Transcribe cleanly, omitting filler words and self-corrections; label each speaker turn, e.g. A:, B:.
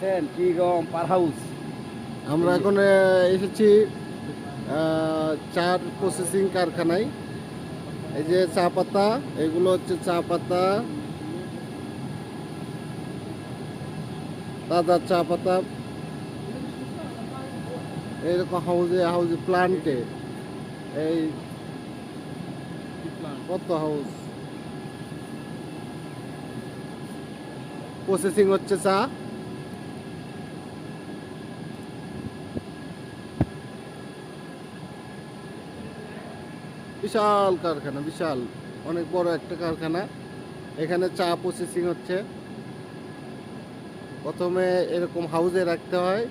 A: দেখছেন কি রকম পার হাউস।
B: আমরা এখন এসেছি চার প্রসেসিং কারখানায়। এই যে চা পাতা, এগুলো হচ্ছে চা পাতা, তাজা চা পাতা। এরকম হাউজে হাউজে প্লান্টে এই কত হাউস প্রসেসিং হচ্ছে চা। বিশাল কারখানা, বিশাল অনেক বড় একটা কারখানা। এখানে চা প্রসেসিং হচ্ছে। প্রথমে এরকম হাউজে রাখতে হয়,